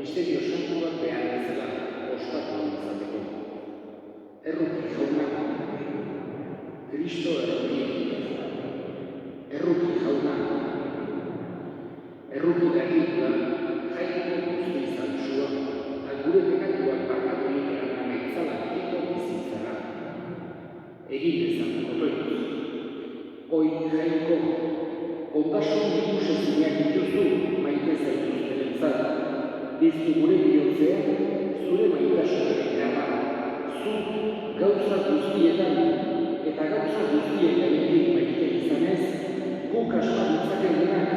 misterio santuak behar bezala ospatu izateko. Erruki jauna, Kristo erruki jauna, erruki dakikula jaiko guzti zantzua, eta gure pekatuak barkatu egiteran amaitzala betiko bizitzara. Egin ezan kotoituz. Hoi jaiko, ondasun ikusezinak dituzu maite zaituzterentzat. Biztu gure bihotzean, zure maitasunaren garra. Zu gauza guztietan eta gauza guztien gainetik maite izanez, guk asmaritzakeenak,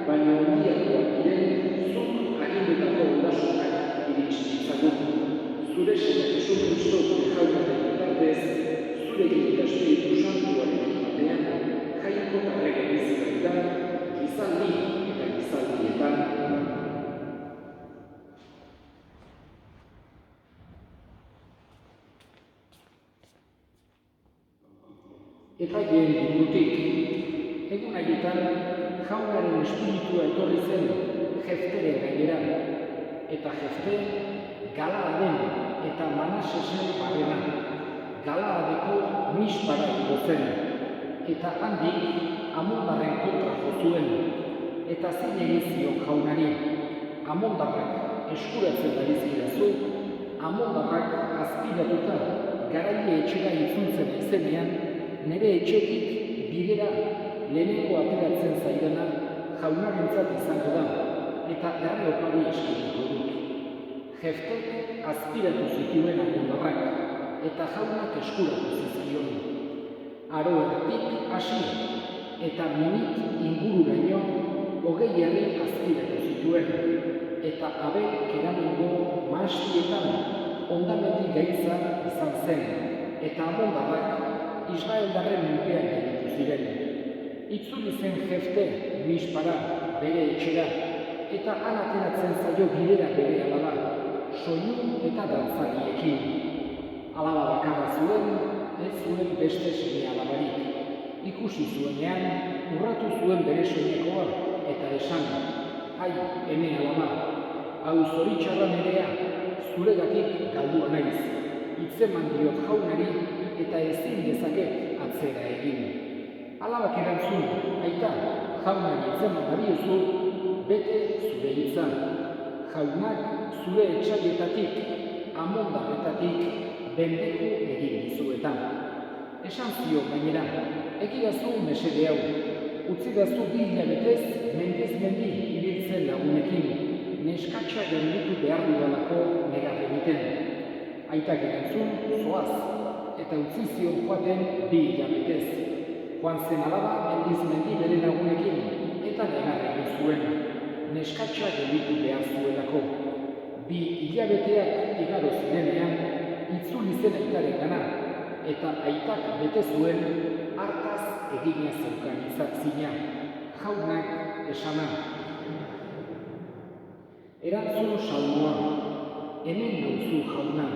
baina ondiakoak diren zuk agindetako ondasunak iritsi ditzagun. Zure Sena Jesu Kristo gure jaunaren bitartez, zurekin eta Espiritu Santuarekin batean, jaiko eta errege bizikaritan, gizaldi eta gizaldietan. Epaileen liburutik, egun haietan jaunaren espiritua etorri zen Jefteren gainera, eta Jefte Galaaren eta Manasesen barrena, Galaadeko Mispara igo zen, eta handik Amondarren kontra jo zuen, eta zein egin zion jaunari, Amondarrak eskuratzen ari zirazu, Amondarrak azpiratuta garaile etxera itzultzen izenean, nire etxetik bidera lehenengo ateratzen zaidana jaunarentzat izango da, eta erreopari eskiniko dut. Jeftek azpiratu zituen Amondarrak, eta jaunak eskuratu zizkion. Aro erdik hasi, eta minit ingururaino 20 herri azpiratu zituen, eta Abel keramingo maastietan ondamendik gaitza izan zen, eta Amondarrak Israeldarren menpean gelditu ziren. Itzuli zen Jefte Mispara bere etxera, eta han ateratzen zaio bidera bere alaba, soinu eta dantzariekin. Alaba bakarra zuen, ez zuen beste seme alabarik. Ikusi zuenean, urratu zuen bere soinekoa, eta esan, ai, ene alaba, hau zoritxarra nerea, zuregatik galdua naiz. Hitzeman diot jaunari, eta ezin dezaket atzera egin. Alabak erantzun, aita, jaunari hitzeman badiozu, bete zure hitza. Jaunak zure etxaietatik, Amondarretatik, bendeku egin dizuetan. Esan zio gainera, egidazu mesede hau, utzidazu 2 hilabetez mendiz mendi ibiltzen lagunekin, neskatxa genditu behar dudalako negar egiten. Aitak erantzun, zoaz, eta utzi zion joaten 2 hilabetez. Joan zen alaba mendiz mendi bere lagunekin, eta negar egin zuen, neskatxa genditu behar zuelako. 2 hilabeteak igaro zirenean, itzuli zen aitaren gana, eta aitak bete zuen hartaz egina zeukan izatzina, jaunak esana. Erantzun salmoa, hemen nauzu jauna,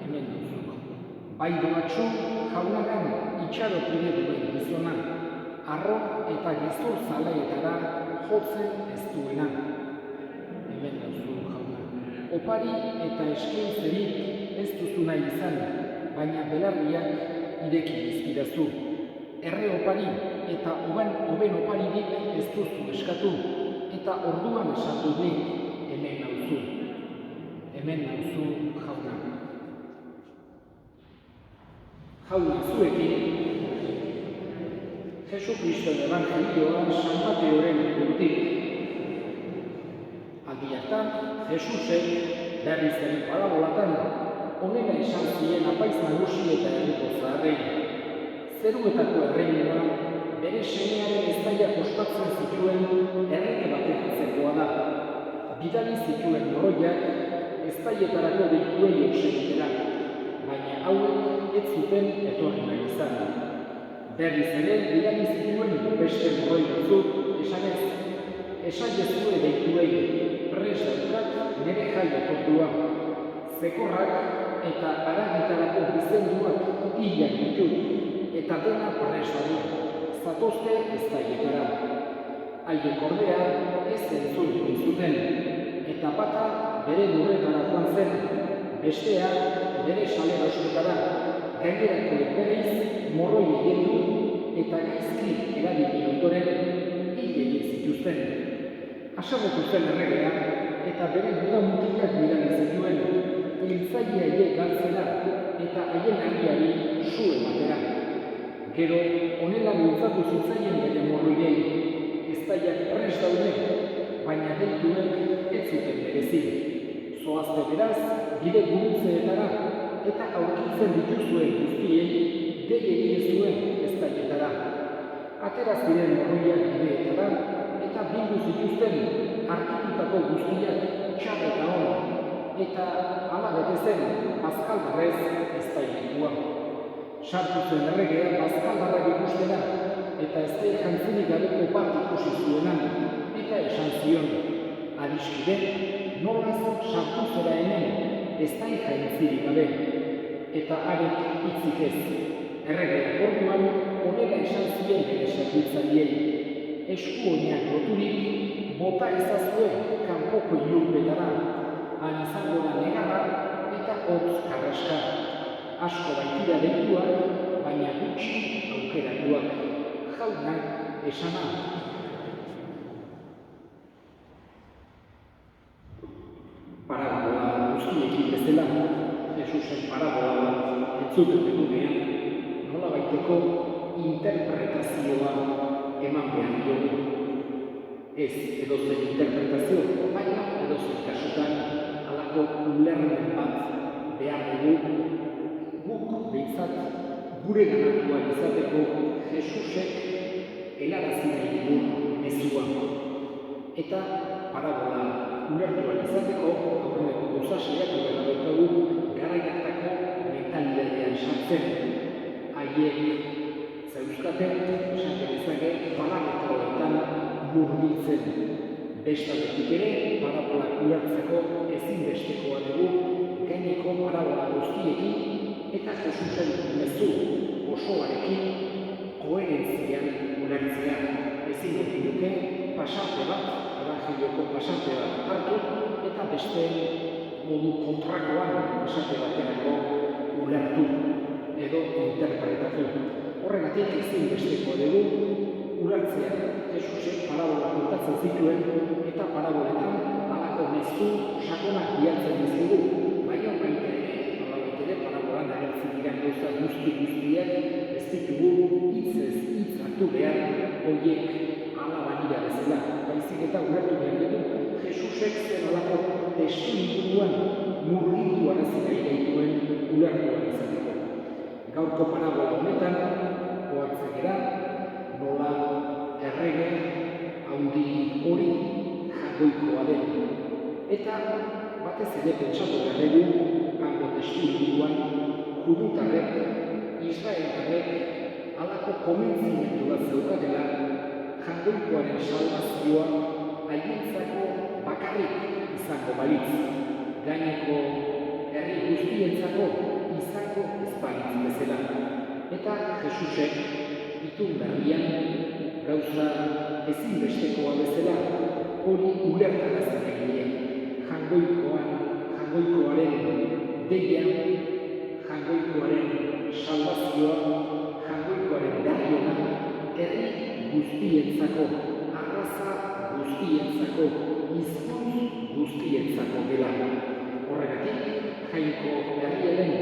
hemen nauzu. Bai doatxo jaunagan itxaropide duen gizona, arro eta gizor zaleetara jotzen ez duena. Hemen nauzu jauna. Opari eta eskaintzerik ez duzu nahi izan, baina belarriak ireki dizkidazu. Erre opari eta oben oparirik ez duzu eskatu, eta orduan esan dut nik, hemen nauzu. Hemen nauzu jauna. Jauna zuekin, Jesu Kriston Evangelioan San Mateoren burutik. Aldi hartan, Jesusek berriz ere parabolatan, honela esan zien apaiz nagusi eta herriko zaharrei. Zeruetako erreinua, bere semearen eztaiak ospatzen zituen errege baten atzekoa da. Bidali zituen noroiak eztaietarako deituei eusegitera, baina hauek ez zuten etorri nahi izan. Berriz ere bidali zituen beste noroi batzuk esanez, esaiezue deituei, prest daukat nire jai etordua. Zekorrak eta haragitarako bizenduak hilak ditut, eta dena prest daude, zatozte eztaietara. Haiek ordea ez entzun zuten, eta bata bere lurretara joan zen, bestea bere salerostetara, gainerako berriz morroi egin du eta gaizki erabili ondoren hil egin zituzten. Haserretu zen erregea eta bere muda-mutilak bidali zituen, hiltzaile haiek galtzera eta haien argiari su ematera. Gero, honela mintzatu zitzaien bere morroiei, eztaiak prest daude, baina deituek ez zuten merezi. Zoazte beraz, bide gurutzeetara eta aurkitzen dituzuen guztiei dei egiezuen eztaietara. Atera ziren morroiak bideetara eta bildu zituzten arkitutako guztiak txar eta on, eta hala bete zen bazkaldarrez eztailekua. Sartu zen erregea bazkaldarrak ikustera, eta eztai jantzirik gabeko bat ikusi zuenan, eta esan zion, adiskide, nolaz sartu zera hemen, eztai jantzirik gabe, eta arek hitzik ez. Erregea orduan, honela esan ziren bere zerbitzaileei, esku oinak loturik, bota ezazue kanpoko ilunpetara, han izango da negarra eta hotz karraska. Asko baitira deituak, baina gutxi aukeratuak. Jaunak esana. Parabola guztiekin bezala, Jesusen parabola bat entzuten dugunean, nolabaiteko interpretazioa eman behar diogu. Ez edozen interpretazio, baina edozen kasutan halako ulermen bat behar dugu, guk behintzat gure ganatuak izateko Jesusek helarazi nahi dugun mezua. Eta parabola ulertuak izateko, aurreneko gauza saiatu behar daukagu garaiatako mentalidadean sartzen. Haiek zauzkaten, esan genezake, parametroetan murgiltzen. Bestatik ere, parabola ulertzeko ezinbestekoa dugu gaineko parabola guztiekin eta Jesusen mezu osoarekin koherentzian ulertzea. Ezin duke pasarte bat, evangelioko pasarte bat hartu eta beste modu kontrakoan esate baterako ulertu edo interpretatu. Horregatik ezin bestekoa dugu ulertzea. Jesusek parabola kontatzen zituen eta paraboletan halako mezu sakonak bilatzen dizkigu. Baina baitere parabolan agertzen diren gauza guztiak ez ditugu hitzez hitz hartu behar horiek hala balira bezala. Baizik eta ulertu behar dugu Jesusek zer halako testu inguruan murgildu arazi nahi gaituen ulertuak izateko. Gaurko parabola honetan ohartzen gara nola errege handi hori jagoikoa den. Eta batez ere pentsatu behar dugu hango testu inguruan judutarrek, israeltarrek halako konbentzimendu bat zeukatela jagoikoaren salbazioa haientzako bakarrik izango balitz. Gaineko herri guztientzako izango ez balitz bezala. Eta Jesusek itun berrian gauza ezinbestekoa bezala hori ulertarazten egile. Jagoikoaren deia, jagoikoaren salbazioa, jagoikoaren berriona, herri guztientzako, arraza guztientzako, hizkuntz guztientzako dela. Horregatik, jainko herriaren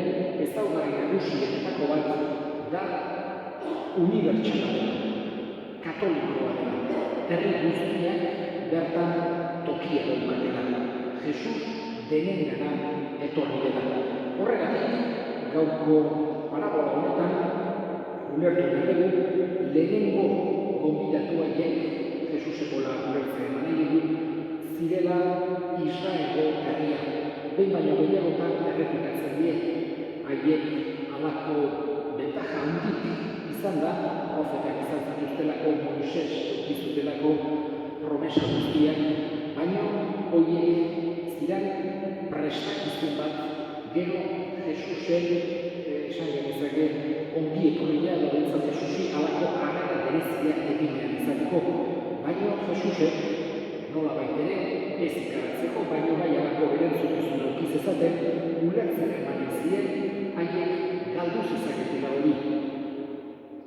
ezaugarri nagusienetako bat da unibertsala dela, katolikoa dela, herri guztiak bertan tokia daukatela. Jesus denengana etorri dela. Horregatik, gaurko parabola honetan ulertu dugu lehenengo gonbidatu haiek Jesuseko ulertzen nahi zirela Israelgo herria. Behin baino gehiagotan errepikatzen die. Haiek halako bentaja handik izan da, profetak izan zituztelako Moises zutelako promesa guztiak, baina horiek ziren prestakizun bat gero Jesusen esan genezake ongi etorria edo bentzat Jesusi halako harrera berezia eginean izateko. Baina Jesusek nola baitere ez ikaratzeko, baina bai halako bakarreko erantzukizuna eduki zezaten, ulertzen ematen zien haiek galdu zezaketela hori.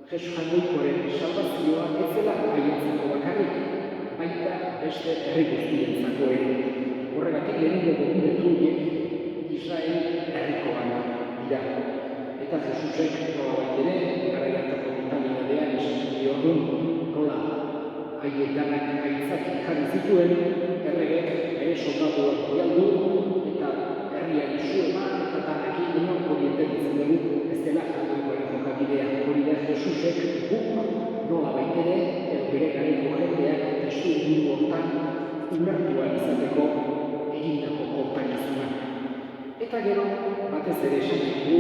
Jesus Jaungoikoaren salbazioa ez zela haientzako bakarrik, baita beste herri guztientzako ere. Horregatik lehenengo gonbidatu horiek Israel herrikoak dira. Eta Jesusek nolabait ere, garai hartako mentalitatean esaten dion nola haiek danak aitzaki jarri zituen, erregek bere soldaduak bialdu eta herriari su eman eta danekin inon orienten ditzen dugu ez dela Jaungoikoaren jokabidea. Hori da Jesusek guk nolabait ere edo bere garaiko jendeak testuinguru hortan ulertua izateko egindako kontakizuna. Eta gero, batez ere esan dugu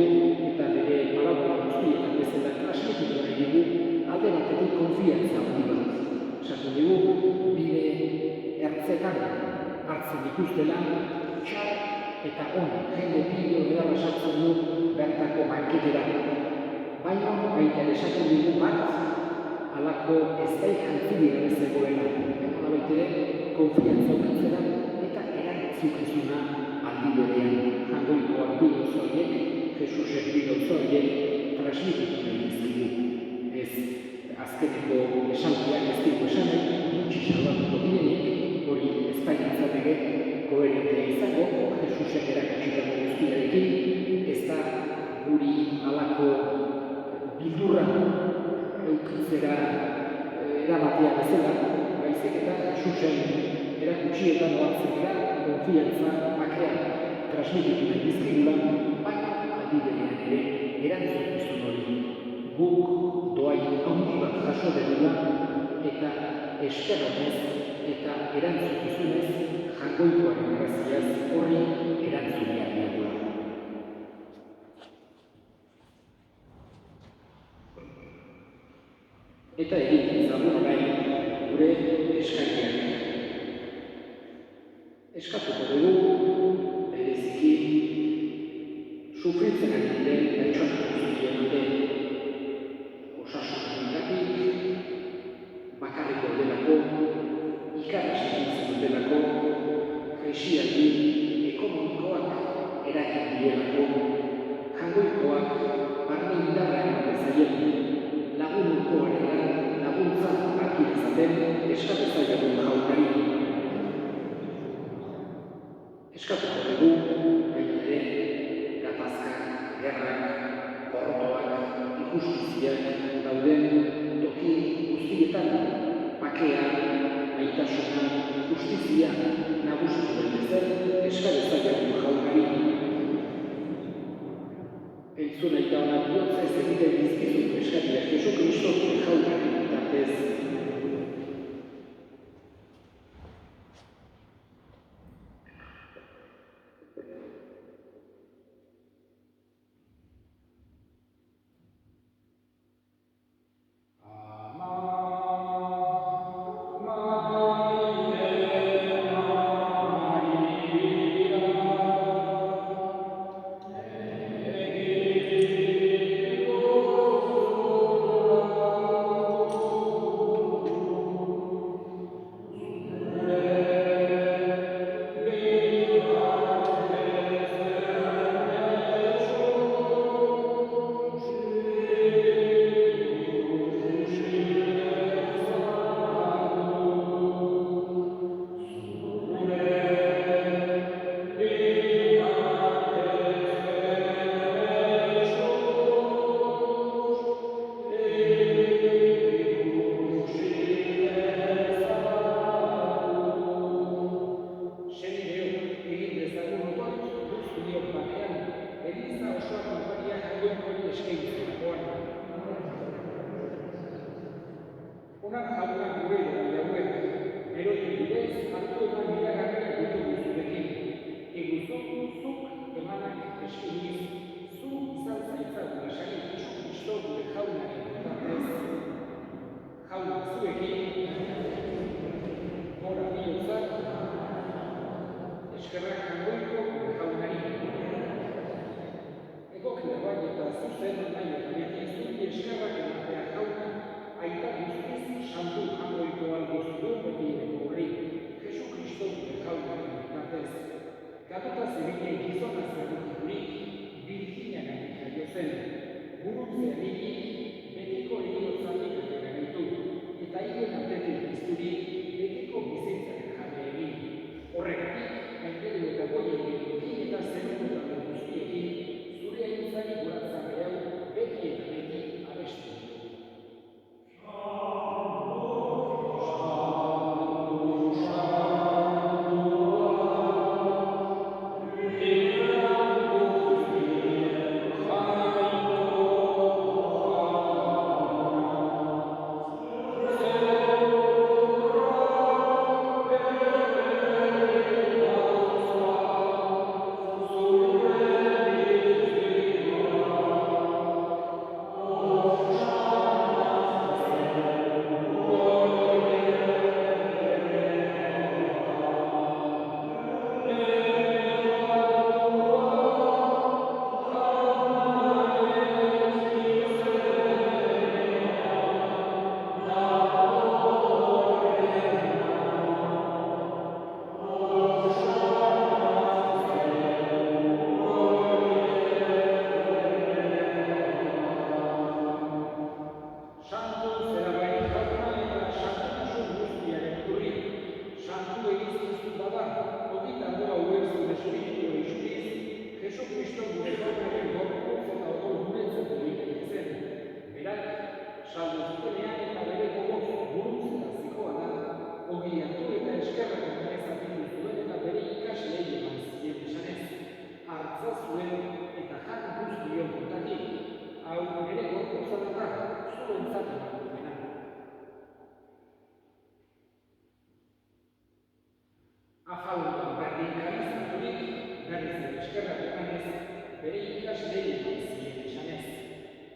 eta bere parabola guztietan bezala transmititu nahi dugu alde batetik konfiantza handi bat. Esaten dugu, bide ertzetan hartzen dituztela, txar eta on, jende bideo edara sartzen du bertako banketera. Baina, baita esaten dugu bat, alako ez da ikantzirik gabe zegoela. Nolabait ere, konfiantza ukatzera eta erantzukizuna aldi berean. Jaungoikoak bi gauza horiek, Jesusek bi gauza horiek transmititu nahi dizkigu. Ez azkeneko esaldiak ez dugu esanek, gutxi salbatuko direnik, hori ez da gintzateke koherentea izango, Jesusek erakatsitako guztiarekin, ez da guri alako bildurra eukitzera erabatea bezala, baizik eta Jesusen erakutsietan ohartzen dira, konfiantza bakean transmititu nahi dizkigula, baina aldi berean ere erantzukizun hori guk doai handi bat jaso dugula eta esperonez eta erantzukizunez Jaungoikoaren graziaz horri erantzun behar dugula. Eta egin ezagun orain gure eskariak. Eskatuko dugu, bereziki, sufritzen ari diren pertsona guztien alde, osasunarengatik, bakarrik daudelako, ikarasten dutelako, krisialdi ekonomikoak eragin dielako, Jaungoikoak barne indarra ematen zaien, lagunkoaren laguntza hartu dezaten eskatu zailagun Jaunari. Eskatuko dugu, baina ere, gatazkak, gerrak, gorrotoak, injustiziak dauden toki guztietan, bakea, maitasuna, justizia nagusitu den bezen eskatu zailagun Jaunari. Entzun aita honak bihotza ez egiten dizkizuko eskariak Jesu Kristo Jaunaren bitartez. Afalda radikalizaturik berriz ere eskerrak emanez, bere ikasleei zien esanez.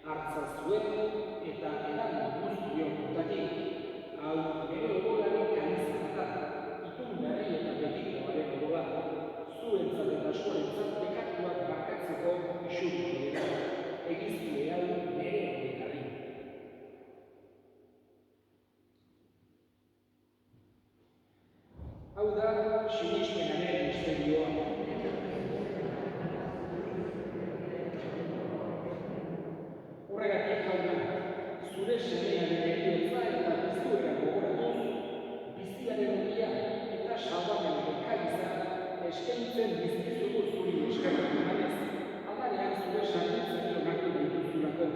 Hartza zuen eta edan guztiok kontatik, hau bere odolaren kanizan da, itun garai eta betikoaren odola, zuentzat eta askorentzat bekatuak barkatzeko isurko dira, egiztu hau bere honetarri. Hau da, sinismenaren misterioa. Horregatik jauna, zure semearen eriotza eta piztuera gogoratuz, biziaren ogia eta salbamenaren kaiza eskaintzen bizkizugu zuri eskerrak emanez, aldarean zure sarritzen onartu dituzulako.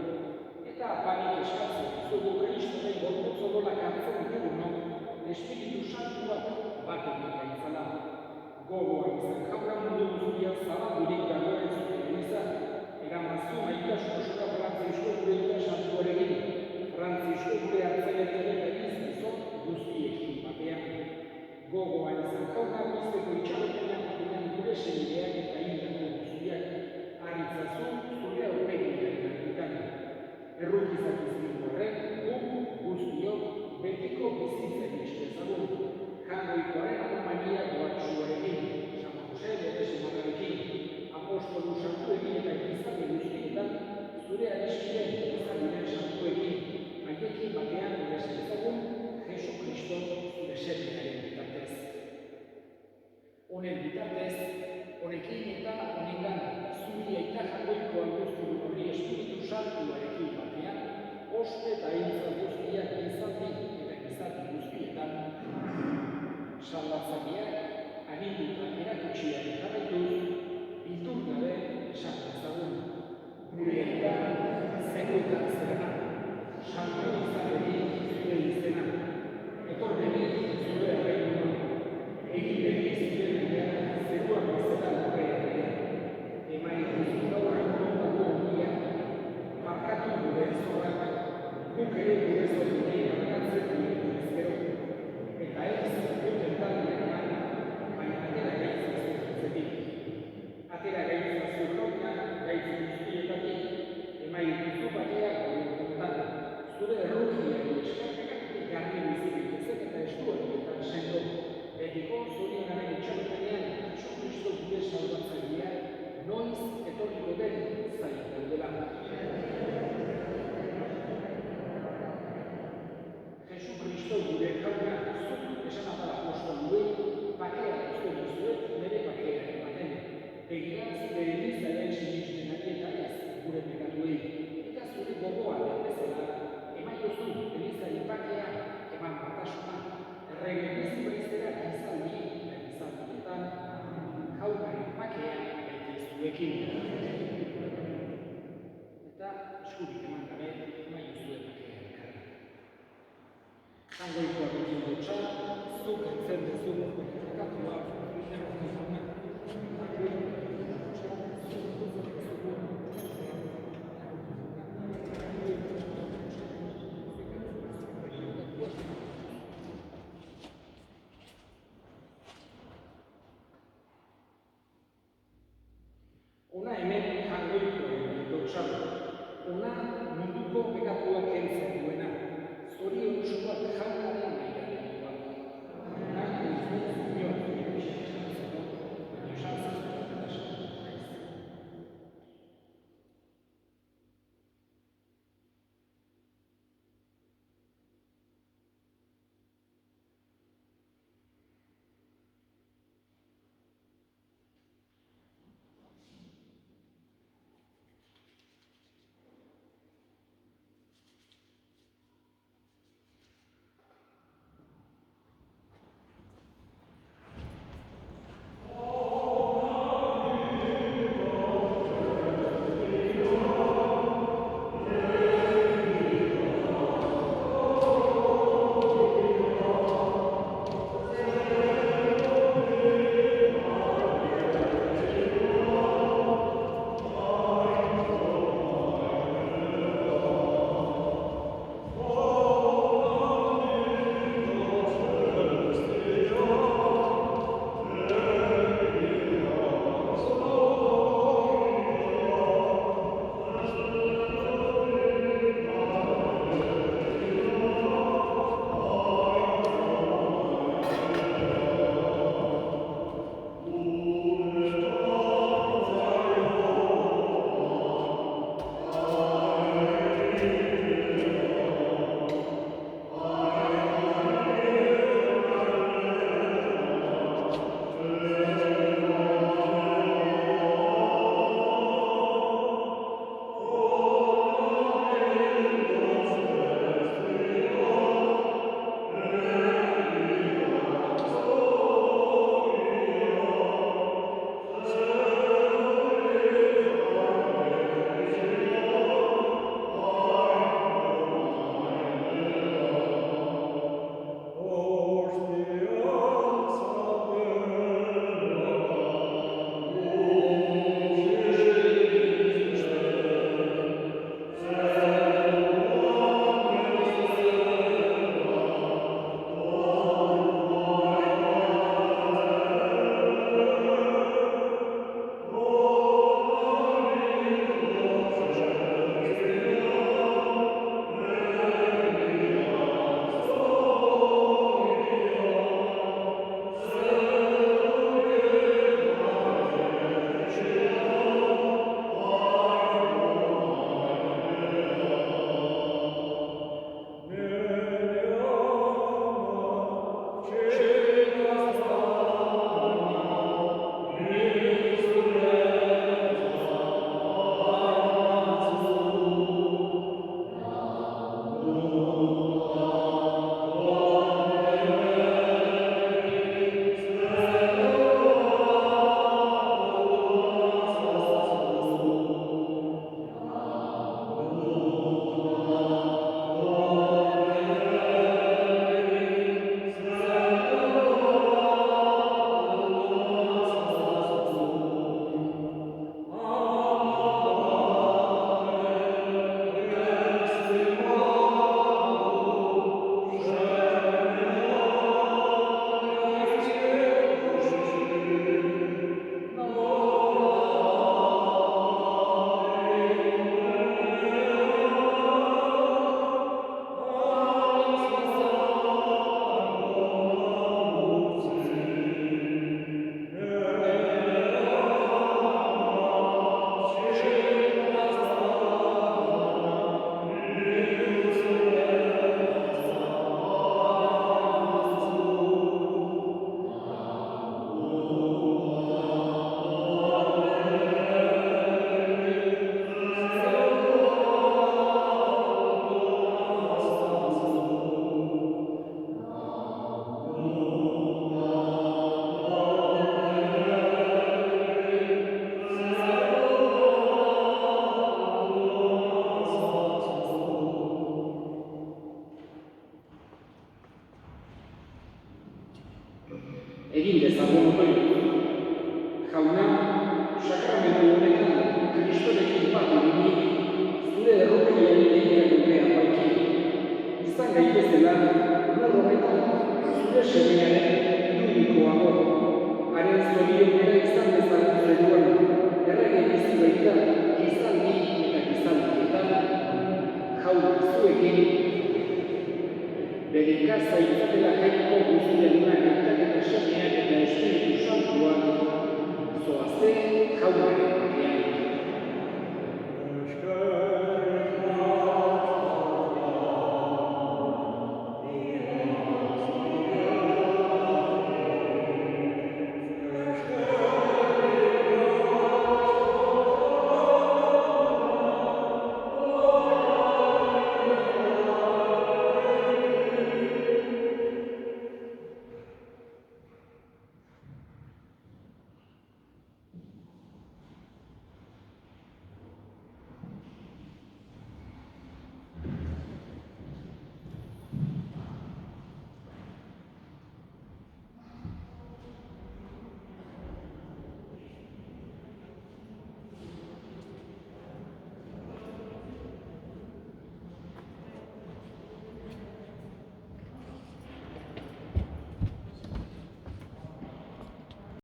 Eta apanik eskatzen zugu Kristoren gorputz odolak hartzen ditugunok, Espiritu Santuak bat egiten gaizala. Gogoa izan jauna mundu guztia zabaldurik dagoen zuten eliza, eramazu maitasun osora Frantzisko gure eta santuarekin, Frantzisko gure hartzailearen eta gizgizon guztiekin batean. Gogoa izan jauna bizteko itxarotenean ditunen gure senideak eta hildako guztiak, haritzazu zure aurpegiaren argitan. Errukizak izan horrek, guk guztiok betiko bizitzen iztezagun, jangoikoaren anomania doatsuarekin, San Jose bere semanarekin, apostolu santuekin eta gizate guztietan, zure adiskiren izabiren santuekin, haiekin batean gure zezagun, Jesu Kristo zure semearen bitartez. Honen bitartez, honekin eta honengan, zuri aita jangoikoa guzti horri Espiritu Santuarekin batean, ospe eta hiltza guztiak gizati eta gizati guztietan, salbatzaileak aginduta erakutxiaren jarraituz, bildur gabe esan dezagun. Gure eta zegoetan zerena, santu izaneri zure izena, etorreni zure erreinu, egin begi zure bidea zegoan bezala horrean, emaik gaurren kontako ondia, markatu gure zorrak, guk ere gure zorrei markatzen duen ezkero, eta ez duten taldean, baina atera gaitza zurtzetik. Atera gaitza zurroina gaitza guztietatik, emaik duzu bateak gure kontan, zure errukiak eskarkak garri bizirik ezen eta estuaretan sendo, betiko zorionaren itxarotenean, Jesu Kristo gure salbatzailea, noiz etorriko den zain dela. Jesu Kristo gure jauna, zuk esan apala apostoluei, bakea uste duzuet, nire bakea ematen. Begira zure elizaren sinismenari eta ez gure pekatuei, eta zure gogoa den bezala, emaiozu elizari bakea, eman batasuna, errege bizi baizera gizaldi eta gizaldietan, jaunaren bakea baite zuekin. Eta eskurik eman gabe, emaiozu bakea elkarri. Zangoikoa bekin dutxa, zuk entzen dezun katua Ona hemen jangoikoa dutxa, ona munduko bekatuak kentzen duena, zorion suak jaunaren nahiaren duan. Nahi izan zurion zurion esantzeko, baina esantzeko eta esantzeko. egin dezagun ondoio. Jauna, sakramentu honetan Kristorekin bat eginik, zure errokeria egiteak dute apalki. Izan gaitezela, lur horretan zure semearen irudikoago